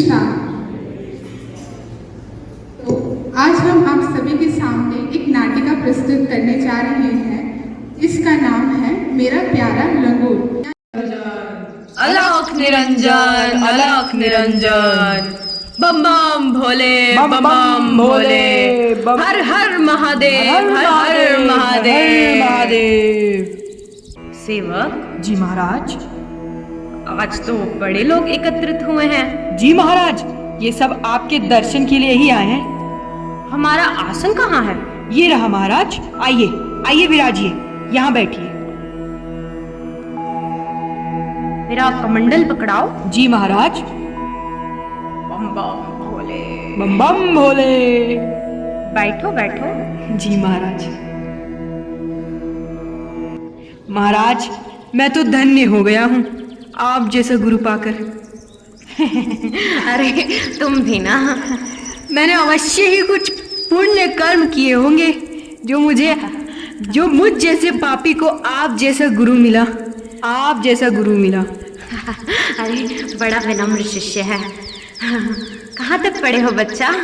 कृष्णा। तो आज हम आप सभी के सामने एक नाटिका प्रस्तुत करने जा रहे हैं। इसका नाम है मेरा प्यारा लंगोट। अलख निरंजन, अलख निरंजन, बम बम भोले, बम बम भोले, हर हर महादेव, हर हर महादेव। सेवक जी महाराज। आज तो बड़े लोग एकत्रित हुए हैं। जी महाराज, ये सब आपके दर्शन के लिए ही आए हैं। हमारा आसन कहाँ है? ये रहा महाराज, आइए आइए विराजिए, यहाँ बैठिए। मेरा कमंडल पकड़ाओ। जी महाराज। बम बम भोले, बम बम भोले। बैठो बैठो। जी महाराज। महाराज, मैं तो धन्य हो गया हूँ आप जैसा गुरु पाकर। अरे तुम भी ना। मैंने अवश्य ही कुछ पुण्य कर्म किए होंगे जो मुझ जैसे पापी को आप जैसा गुरु मिला, आप जैसा गुरु मिला। अरे बड़ा विनम्र शिष्य है। कहाँ तक पढ़े हो बच्चा?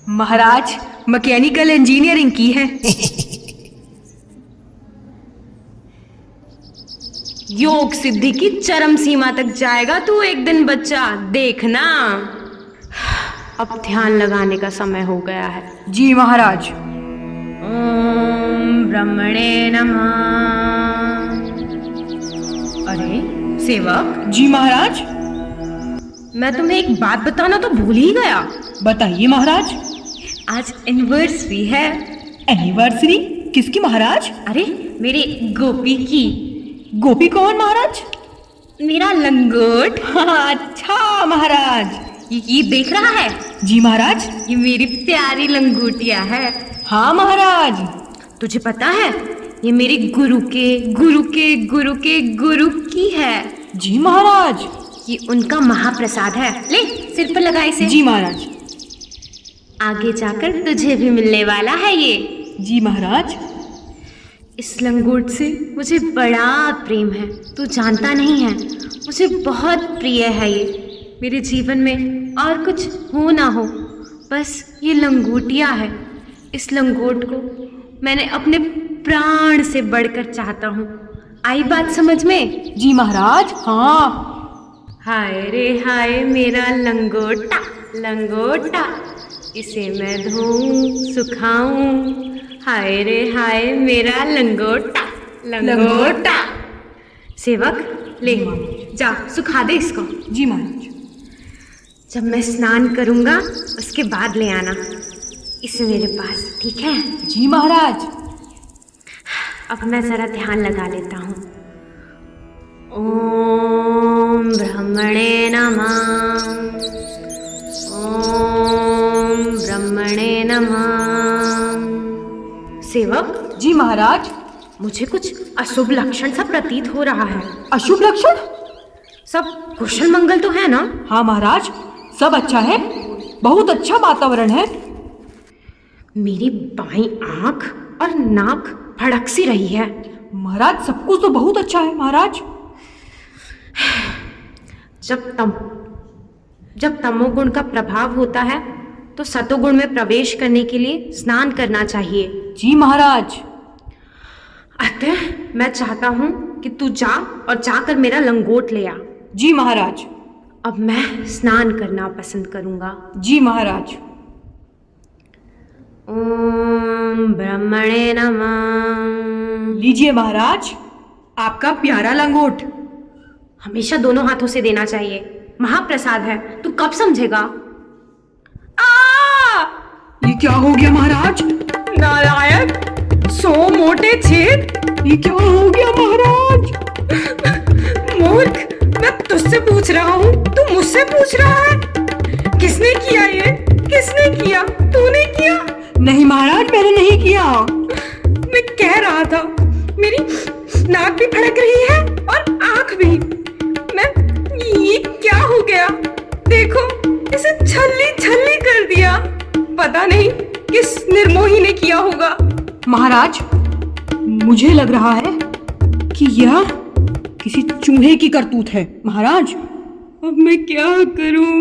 महाराज, मैकेनिकल इंजीनियरिंग की है। योग सिद्धि की चरम सीमा तक जाएगा तू एक दिन बच्चा, देखना। अब ध्यान लगाने का समय हो गया है। जी महाराज। ओम ब्रह्मणे नमः। अरे सेवक। जी महाराज। मैं तुम्हें एक बात बताना तो भूल ही गया। बताइए महाराज। आज एनिवर्सरी है। एनिवर्सरी किसकी महाराज? अरे मेरे गोपी की। गोपी कौन महाराज? मेरा लंगोट। अच्छा महाराज। ये देख रहा है? जी महाराज। ये मेरी प्यारी लंगोटिया है। हाँ महाराज। तुझे पता है ये मेरे गुरु के गुरु के गुरु के गुरु की है। जी महाराज। ये उनका महाप्रसाद है। ले सिर पर लगा इसे। जी महाराज। आगे जाकर तुझे भी मिलने वाला है ये। जी महाराज। इस लंगोट से मुझे बड़ा प्रेम है, तू जानता नहीं है। मुझे बहुत प्रिय है ये। मेरे जीवन में और कुछ हो ना हो, बस ये लंगोटिया है। इस लंगोट को मैंने अपने प्राण से बढ़कर चाहता हूँ। आई बात समझ में? जी महाराज। हाँ। हाय रे हाय मेरा लंगोटा लंगोटा, इसे मैं धोऊं सुखाऊं। हाय रे हाय मेरा लंगोटा लंगोटा। सेवक ले जा सुखा दे इसको। जी महाराज। जब मैं स्नान करूंगा उसके बाद ले आना इसे मेरे पास, ठीक है? जी महाराज। अब मैं जरा ध्यान लगा लेता हूँ। ओम ब्रह्मणे नमः, ओम ब्रह्मणे नमः। सेवक। जी महाराज। मुझे कुछ अशुभ लक्षण सा प्रतीत हो रहा है। अशुभ लक्षण? सब कुशल मंगल तो है ना? हाँ महाराज, सब अच्छा है, बहुत अच्छा वातावरण है। मेरी बाईं आंख और नाक फड़क सी रही है। महाराज सब कुछ तो बहुत अच्छा है महाराज। जब तमोगुण का प्रभाव होता है तो सतोगुण में प्रवेश करने के लिए स्नान करना चाहिए। जी महाराज। अतः मैं चाहता हूँ कि तू जा और जाकर मेरा लंगोट ले आ। जी महाराज। अब मैं स्नान करना पसंद करूँगा। जी महाराज। ओम ब्रह्मणे नमः। लीजिए महाराज, आपका प्यारा लंगोट। हमेशा दोनों हाथों से देना चाहिए, महाप्रसाद है। तू कब समझेगा? ये क्या हो गया महाराज? नालायक, 100 मोटे छेद। ये क्या हो गया महाराज? मूर्ख, मैं तुझसे पूछ रहा हूँ, तू मुझसे पूछ रहा है। किसने किया ये? किसने किया? तूने किया? नहीं महाराज, मैंने नहीं किया। मैं कह रहा था, मेरी नाक भी फड़क रही है और आंख भी। ये क्या हो गया? देखो, इसे छल्ली छल्ली कर दिया। पता नहीं किस निर्मोही ने किया होगा। महाराज, मुझे लग रहा है कि यह किसी चूहे की करतूत है महाराज। अब मैं क्या करूं?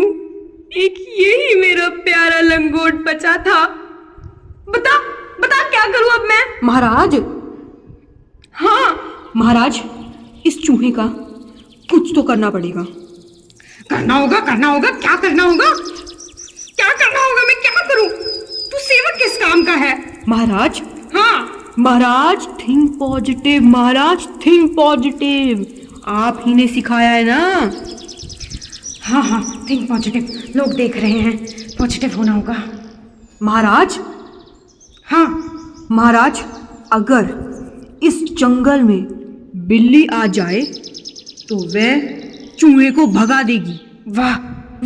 एक यही मेरा प्यारा लंगोट बचा था। बता बता क्या करूं अब मैं? महाराज, हाँ महाराज, इस चूहे का कुछ तो करना पड़ेगा। करना होगा। क्या करना होगा? मैं क्या करूं? तू सेवक किस काम का है? महाराज, हाँ महाराज, थिंक पॉजिटिव महाराज, थिंक पॉजिटिव। आप ही ने सिखाया है ना। हाँ, थिंक पॉजिटिव। लोग देख रहे हैं, पॉजिटिव होना होगा। महाराज, हाँ महाराज, अगर इस जंगल में बिल्ली आ जाए तो वह चूहे को भगा देगी। वाह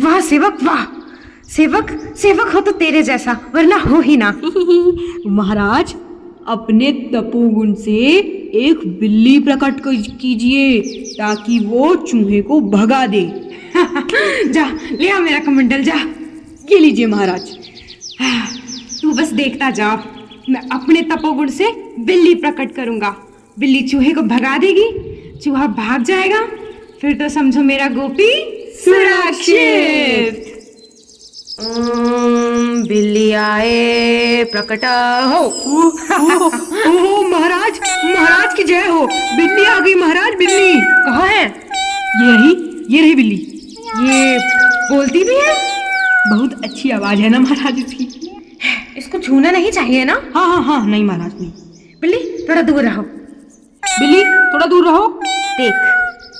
वाह सेवक, वाह सेवक हो तो तेरे जैसा, वरना हो ही ना। महाराज, अपने तपोगुण से एक बिल्ली प्रकट कीजिए ताकि वो चूहे को भगा दे। जा ले आ मेरा कमंडल, जा। ये लीजिए महाराज। तू बस देखता जा, मैं अपने तपोगुण से बिल्ली प्रकट करूंगा। बिल्ली चूहे को भगा देगी, चूहा भाग जाएगा, फिर तो समझो मेरा गोपी सुरक्षित। बिल्ली आए प्रकट हो। ओ महाराज की जय हो। बिल्ली आ गई महाराज। बिल्ली कहाँ है? ये रही बिल्ली। ये बोलती भी है? बहुत अच्छी आवाज है ना महाराज इसकी। इसको छूना नहीं चाहिए ना? हाँ, नहीं महाराज, नहीं। बिल्ली थोड़ा दूर रहो। देख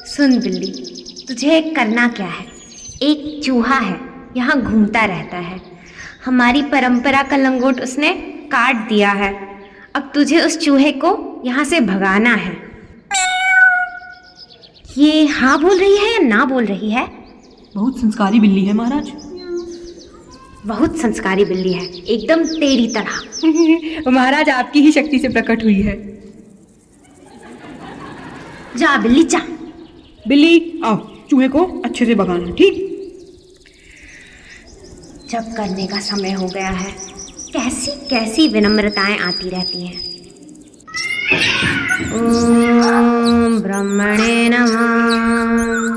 सुन बिल्ली, तुझे करना क्या है? एक चूहा है, यहाँ घूमता रहता है। हमारी परंपरा का लंगोट उसने काट दिया है। अब तुझे उस चूहे को यहाँ से भगाना है। ये हाँ बोल रही है या ना बोल रही है? बहुत संस्कारी बिल्ली है महाराज। बहुत संस्कारी बिल्ली है, एकदम तेरी तरह। महाराज, आपकी ही शक्ति से प्रकट हुई है। जा बिल्ली जा। बिल्ली आओ, चूहे को अच्छे से भगाना, ठीक? जब करने का समय हो गया है, कैसी कैसी विनम्रताएं आती रहती हैं। ओम ब्रह्मणे नमः,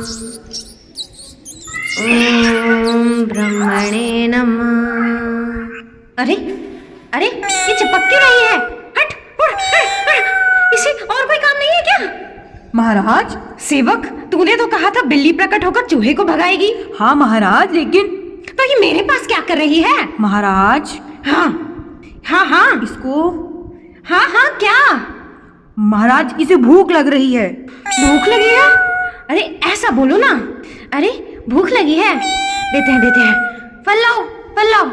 ओम ब्रह्मणे नमः। अरे ये चिपक क्यों रही है? हट, इसे और कोई काम नहीं है क्या? महाराज, सेवक, तूने तो कहा था बिल्ली प्रकट होकर चूहे को भगाएगी। हाँ महाराज, लेकिन तो ये मेरे पास क्या कर रही है? महाराज, हाँ इसको हाँ क्या? महाराज, इसे भूख लग रही है। भूख लगी है? अरे ऐसा बोलो ना। अरे भूख लगी है, देते हैं। फल लाओ।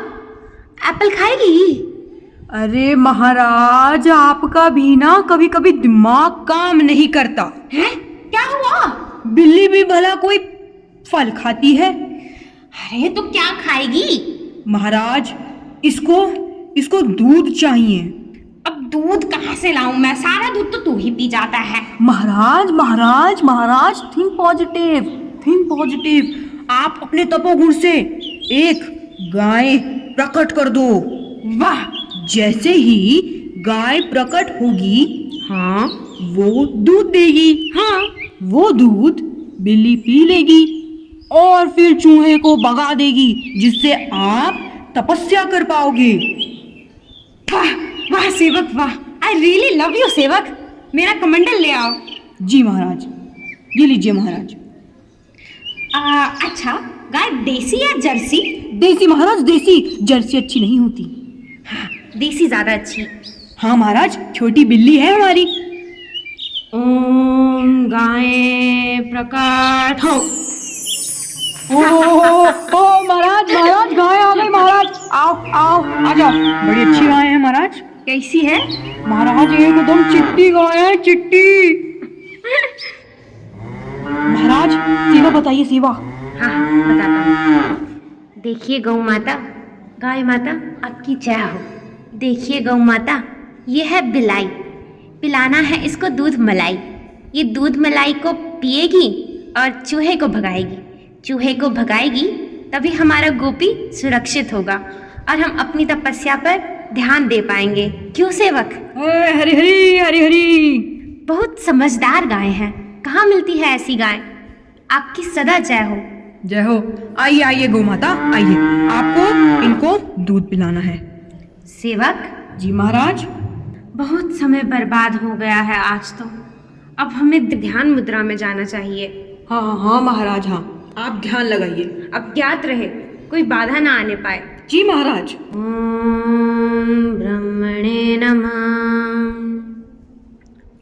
एप्पल खाएगी? अरे महाराज, आपका भी ना कभी कभी दिमाग काम नहीं करता है। क्या हुआ? बिल्ली भी भला कोई फल खाती है? अरे तो क्या खाएगी? महाराज, इसको दूध चाहिए। अब दूध कहाँ से लाऊं मैं? सारा दूध तो तू ही पी जाता है। महाराज, थिंक पॉजिटिव। आप अपने तपोगुण से एक गाय प्रकट कर दो। वाह! जैसे ही गाय प्रकट होगी, हाँ, वो दूध देगी। हाँ, वो दूध बिल्ली पी लेगी और फिर चूहे को भगा देगी, जिससे आप तपस्या कर पाओगे। वाह सेवक, वाह! आई रियली लव यू सेवक। मेरा कमंडल ले आओ। जी महाराज, ये लीजिए महाराज। अच्छा, गाय देसी या जर्सी? देसी महाराज, देसी। जर्सी अच्छी नहीं होती। हाँ, देसी ज्यादा अच्छी। हाँ महाराज, छोटी बिल्ली है हमारी। ओम गाय प्रकट हो। ओ महाराज, गाय आ गई महाराज। आओ आ जाओ। बड़ी अच्छी गाय है महाराज। कैसी है महाराज? एकदम चिट्टी गाय है, चिट्टी। महाराज, सेवा बताइए, सेवा। हाँ बताता हूँ। देखिए गौ माता, गाय माता आपकी जय हो। देखिए गौ माता, ये है बिलाई। पिलाना है इसको दूध मलाई। ये दूध मलाई को पिएगी और चूहे को भगाएगी। चूहे को भगाएगी तभी हमारा गोपी सुरक्षित होगा और हम अपनी तपस्या पर ध्यान दे पाएंगे। क्यों सेवक? हरी हरी। बहुत समझदार गाय है। कहाँ मिलती है ऐसी गाय? आपकी सदा जय हो। जय हो। आइए आइए गौ माता, आइए, आपको इनको दूध पिलाना है। सेवक, जी महाराज। बहुत समय बर्बाद हो गया है आज तो। अब हमें ध्यान मुद्रा में जाना चाहिए। हाँ हाँ हाँ महाराज, हाँ, आप ध्यान लगाइए। अब ज्ञात रहे कोई बाधा ना आने पाए। जी महाराज। ओम ब्रह्मणे नमः।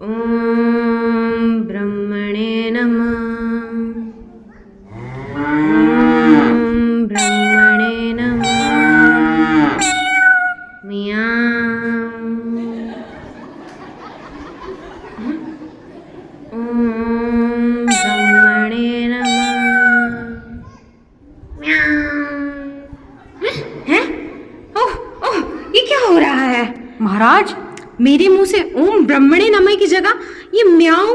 ओम ब्रह्मणे नमः। ओम ब्रह्मणे नमः। म्याऊ। ओम ब्रह्मणे नमः। म्याऊ। हैं? ओह ओह, ये क्या हो रहा है? महाराज, मेरे मुंह से ओम ब्रह्मणे नमः की जगह ये म्याऊ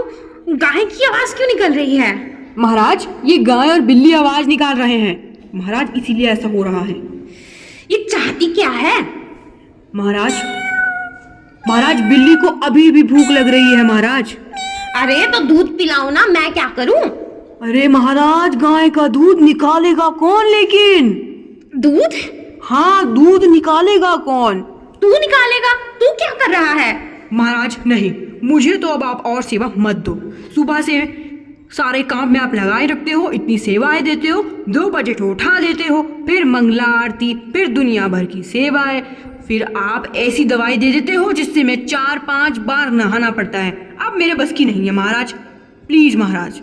गाय की आवाज क्यों निकल रही है? महाराज, ये गाय और बिल्ली आवाज निकाल रहे हैं महाराज, इसीलिए ऐसा हो रहा है। ये चाहती क्या है? महाराज, महाराज बिल्ली को अभी भी भूख लग रही है महाराज। अरे तो दूध पिलाओ ना, मैं क्या करूं? अरे महाराज, गाय का दूध निकालेगा कौन लेकिन? दूध? हाँ, दूध निकालेगा कौन? तू निकालेगा? तू क्या कर रहा है? महाराज नहीं, मुझे तो अब आप और सेवा मत दो। सुबह से सारे काम में आप लगाए रखते हो, इतनी सेवाएं देते हो, 2 बजे तो उठा देते हो, फिर मंगला आरती, फिर दुनिया भर की सेवाएं, फिर आप ऐसी दवाई दे देते हो जिससे मैं 4-5 बार नहाना पड़ता है। अब मेरे बस की नहीं है महाराज, प्लीज महाराज।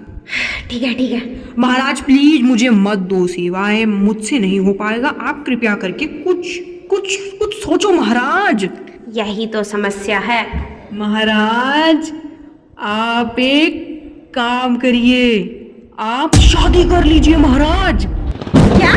ठीक है ठीक है। महाराज प्लीज मुझे मत दो सेवाएं, मुझसे नहीं हो पाएगा। आप कृपया करके कुछ कुछ कुछ सोचो महाराज। यही तो समस्या है। महाराज, आप एक काम करिए, आप शादी कर लीजिए महाराज। क्या?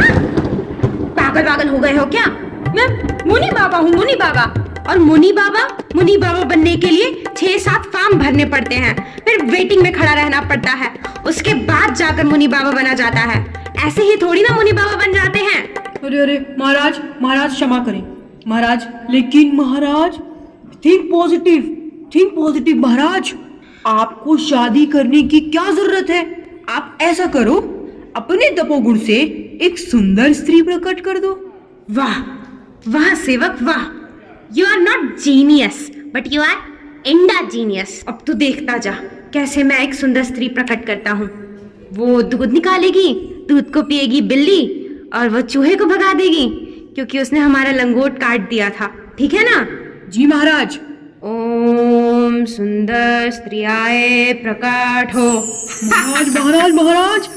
पागल पागल हो गए हो क्या? मैं मुनि बाबा हूँ, मुनि बाबा। और मुनि बाबा बनने के लिए 6-7 फॉर्म भरने पड़ते हैं, फिर वेटिंग में खड़ा रहना पड़ता है, उसके बाद जाकर मुनि बाबा बना जाता है। ऐसे ही थोड़ी ना मुनि बाबा बन जाते हैं। अरे अरे महाराज, महाराज क्षमा करें महाराज, लेकिन महाराज थिंक पॉजिटिव महाराज। आपको शादी करने की क्या जरूरत है? आप ऐसा करो, अपने तपोगुण से एक सुंदर स्त्री प्रकट कर दो। वाह वाह सेवक वाह, you are not genius but you are in the genius. अब तू देखता जा कैसे मैं एक सुंदर स्त्री प्रकट करता हूँ। वो दूध निकालेगी, दूध को पिएगी बिल्ली, और वो चूहे को भगा देगी क्योंकि उसने हमारा लंगोट काट दिया था। ठीक है ना? जी महाराज। ओम सुंदर स्त्रियाए प्रकट हो। महाराज महाराज महाराज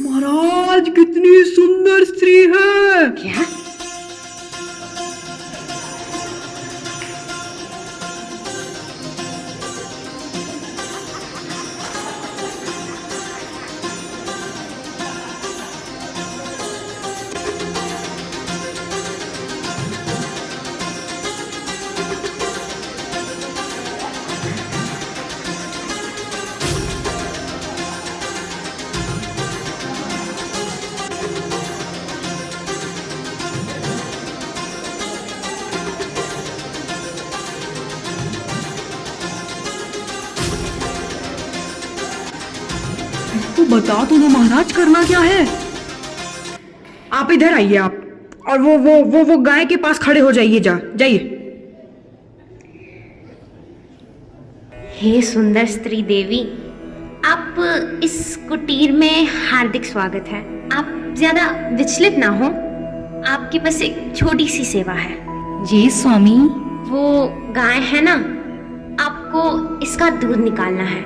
महाराज, कितनी सुंदर स्त्री है। क्या? तो बता तो दो महाराज, करना क्या है? आप इधर आइए आप, और वो गाय के पास खड़े हो जाइए, जाइए। हे सुंदर स्त्री देवी, आप इस कुटीर में हार्दिक स्वागत है। आप ज्यादा विचलित ना हो, आपके पास एक छोटी सी सेवा है। जी स्वामी। वो गाय है ना, आपको इसका दूध निकालना है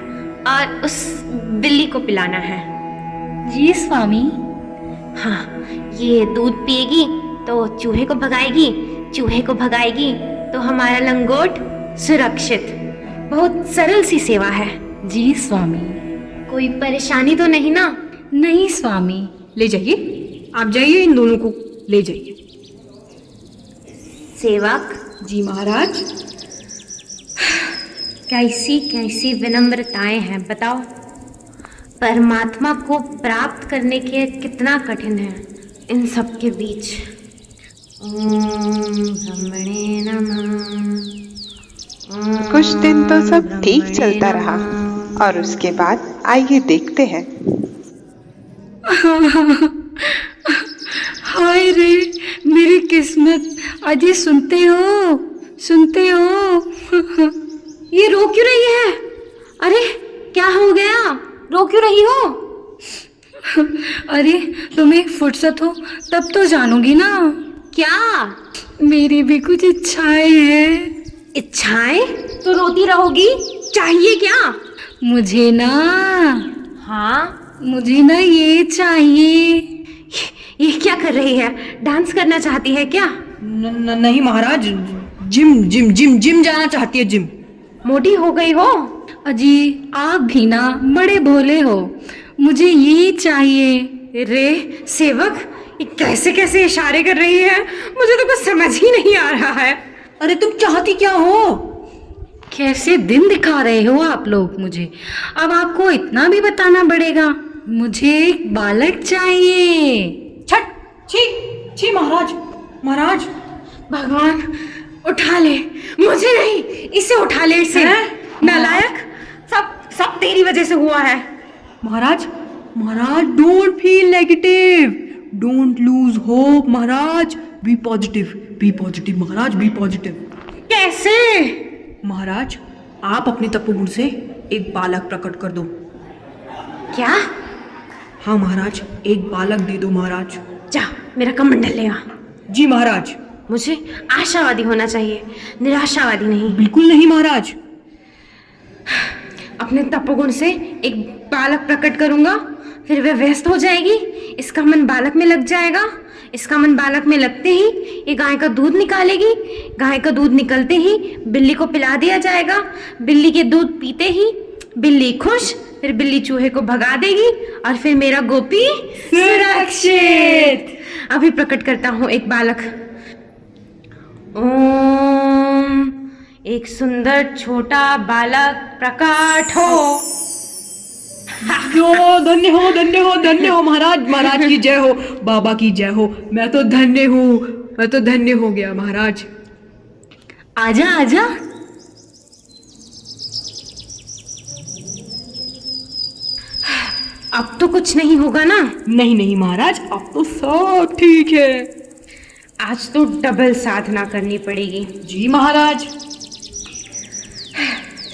और उस बिल्ली को पिलाना है। जी स्वामी। हाँ, ये दूध पिएगी तो चूहे को भगाएगी, चूहे को भगाएगी तो हमारा लंगोट सुरक्षित। बहुत सरल सी सेवा है। जी स्वामी। कोई परेशानी तो नहीं ना? नहीं स्वामी। ले जाइए, आप जाइए, इन दोनों को ले जाइए। सेवक। जी महाराज। कैसी कैसी विनम्रताएं हैं बताओ। परमात्मा को प्राप्त करने के कितना कठिन है इन सब के बीच। ओम ब्रह्मणे नमः। कुछ दिन तो सब ठीक चलता रहा और उसके बाद आइए देखते हैं। हाय रे मेरी किस्मत। अजी सुनते हो, सुनते हो? ये रो क्यों रही है? अरे क्या हो गया, रो क्यों रही हो? अरे तुम्हें फुर्सत हो तब तो जानोगी ना। क्या मेरी भी कुछ इच्छाएं हैं। इच्छाएं? तो रोती रहोगी, चाहिए क्या? मुझे ना, हाँ, मुझे ना ये चाहिए। ये क्या कर रही है? डांस करना चाहती है क्या? नहीं महाराज, जिम जिम जिम जिम जाना चाहती है, जिम। मोटी हो गई हो? अजी आप भी ना बड़े भोले हो, मुझे ये चाहिए। रे सेवक, ये कैसे कैसे इशारे कर रही है, मुझे तो कुछ समझ ही नहीं आ रहा है। अरे तुम चाहती क्या हो? कैसे दिन दिखा रहे हो आप लोग मुझे। अब आपको इतना भी बताना पड़ेगा, मुझे एक बालक चाहिए। छट, छी छी महाराज, महाराज। भगवान उठा ले, मुझे नहीं, इसे उठा ले, इसे। नालायक, सब तेरी वजह से हुआ है। महाराज, महाराज don't feel negative, don't lose hope महाराज, बी पॉजिटिव महाराज, बी पॉजिटिव। कैसे? महाराज आप अपने तपोगुण से एक बालक प्रकट कर दो। क्या? हाँ महाराज, एक बालक दे दो महाराज। जा मेरा कमंडल ले आ। जी महाराज। मुझे आशावादी होना चाहिए, निराशावादी नहीं। बिल्कुल नहीं महाराज। अपने तपोगुण से एक बालक प्रकट करूंगा, फिर वह व्यस्त हो जाएगी, इसका मन बालक में लग जाएगा, इसका मन बालक में लगते ही ये गाय का दूध निकालेगी, गाय का दूध निकलते ही बिल्ली को पिला दिया जाएगा, बिल्ली के दूध पीते ही बिल्ली खुश, फिर बिल्ली चूहे को भगा देगी और फिर मेरा गोपी सुरक्षित। अभी प्रकट करता हूँ एक बालक। ओम, एक सुंदर छोटा बालक प्रकट हो। जो धन्य हो, धन्य हो, धन्य हो महाराज, महाराज की जय हो, बाबा की जय हो। मैं तो धन्य हूँ, मैं तो धन्य हो गया महाराज। आजा आजा। अब तो कुछ नहीं होगा ना? नहीं नहीं महाराज, अब तो सब ठीक है। आज तो डबल साधना करनी पड़ेगी। जी महाराज।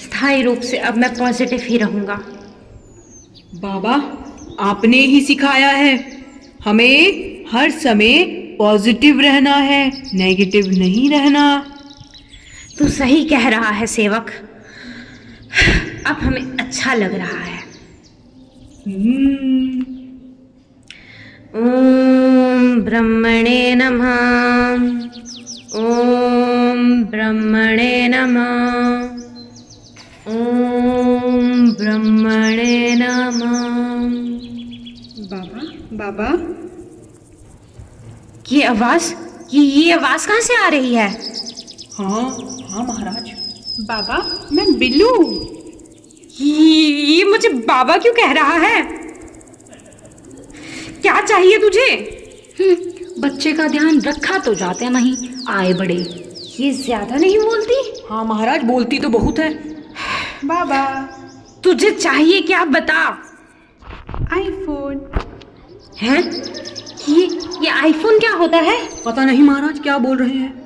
स्थायी रूप से अब मैं पॉजिटिव ही रहूंगा। बाबा आपने ही सिखाया है, हमें हर समय पॉजिटिव रहना है, नेगेटिव नहीं रहना। तू सही कह रहा है सेवक, अब हमें अच्छा लग रहा है। ओम ब्रह्मणे नमः, ओम ब्रह्मणे नमः, ओम ब्रह्मणे नमः। बाबा, बाबा ये आवाज, ये आवाज कहाँ से आ रही है? हाँ हाँ महाराज। बाबा मैं बिल्लू। ये मुझे बाबा क्यों कह रहा है? क्या चाहिए तुझे? बच्चे का ध्यान रखा तो जाते नहीं, आए बड़े। ये ज्यादा नहीं बोलती? हाँ महाराज, बोलती तो बहुत है। बाबा तुझे चाहिए क्या, बता। आईफोन। हैं? ये आईफोन क्या होता है? पता नहीं महाराज, क्या बोल रहे हैं।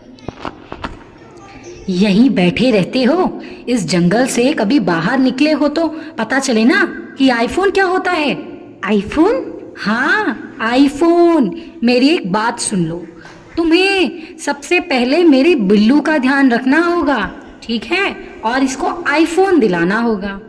यहीं बैठे रहते हो, इस जंगल से कभी बाहर निकले हो तो पता चले ना कि आईफोन क्या होता है। आईफोन? हाँ आईफोन। मेरी एक बात सुन लो, तुम्हें सबसे पहले मेरे बिल्लू का ध्यान रखना होगा, ठीक है? और इसको आईफोन दिलाना होगा।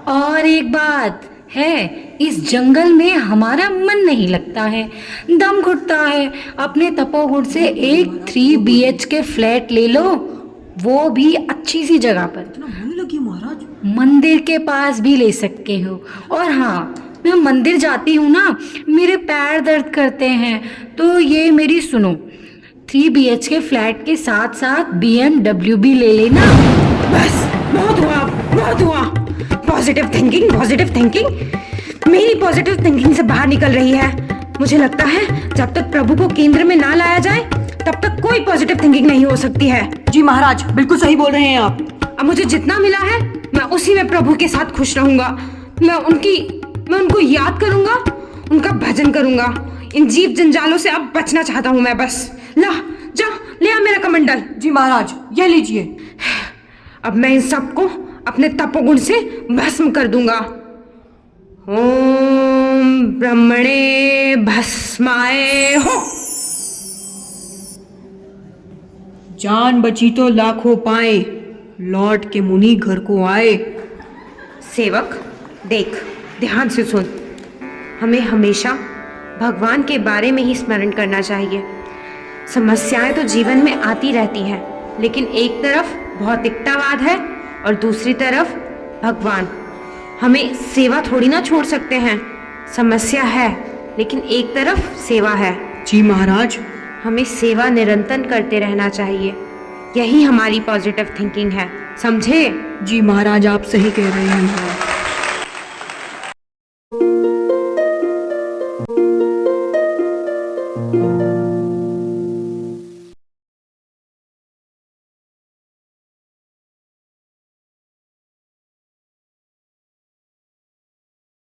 और एक बात है, इस जंगल में हमारा मन नहीं लगता है, दम घुटता है। अपने तपोगुण से एक 3 BHK फ्लैट ले लो, वो भी अच्छी सी जगह पर। इतना मन लगी महाराज। मंदिर के पास भी ले सकते हो। और हाँ, मैं मंदिर जाती हूँ ना, मेरे पैर दर्द करते हैं, तो ये मेरी सुनो, 3 BHK फ्लैट के साथ साथ BMW भी ले लेना। बस बहुत हुआ, बहुत हुआ। पॉजिटिव थिंकिंग, पॉजिटिव थिंकिंग, मेरी पॉजिटिव थिंकिंग से बाहर निकल रही है। मुझे लगता है जब तक प्रभु को केंद्र में ना लाया जाए तब तक कोई पॉजिटिव थिंकिंग नहीं हो सकती है। जी महाराज, बिल्कुल सही बोल रहे हैं आप। अब मुझे जितना मिला है मैं उसी में प्रभु के साथ खुश रहूंगा। मैं उनको याद करूंगा, उनका भजन करूंगा, इन जीव जंजालों से अब बचना चाहता हूँ मैं बस। ला जा, ले आ मेरा कमंडल। जी महाराज, यह लीजिए। अब मैं इन सबको अपने तपोगुण से भस्म कर दूंगा। ओम ब्रह्मणे भस्माय हो। जान बची तो लाखों पाए, लौट के मुनि घर को आए। सेवक देख, ध्यान से सुन। हमें हमेशा भगवान के बारे में ही स्मरण करना चाहिए। समस्याएं तो जीवन में आती रहती हैं, लेकिन एक तरफ भौतिकतावाद है और दूसरी तरफ भगवान। हमें सेवा थोड़ी ना छोड़ सकते हैं। समस्या है, लेकिन एक तरफ सेवा है। जी महाराज। हमें सेवा निरंतर करते रहना चाहिए। यही हमारी पॉजिटिव थिंकिंग है, समझे? जी महाराज, आप सही कह रहे हैं महाराज।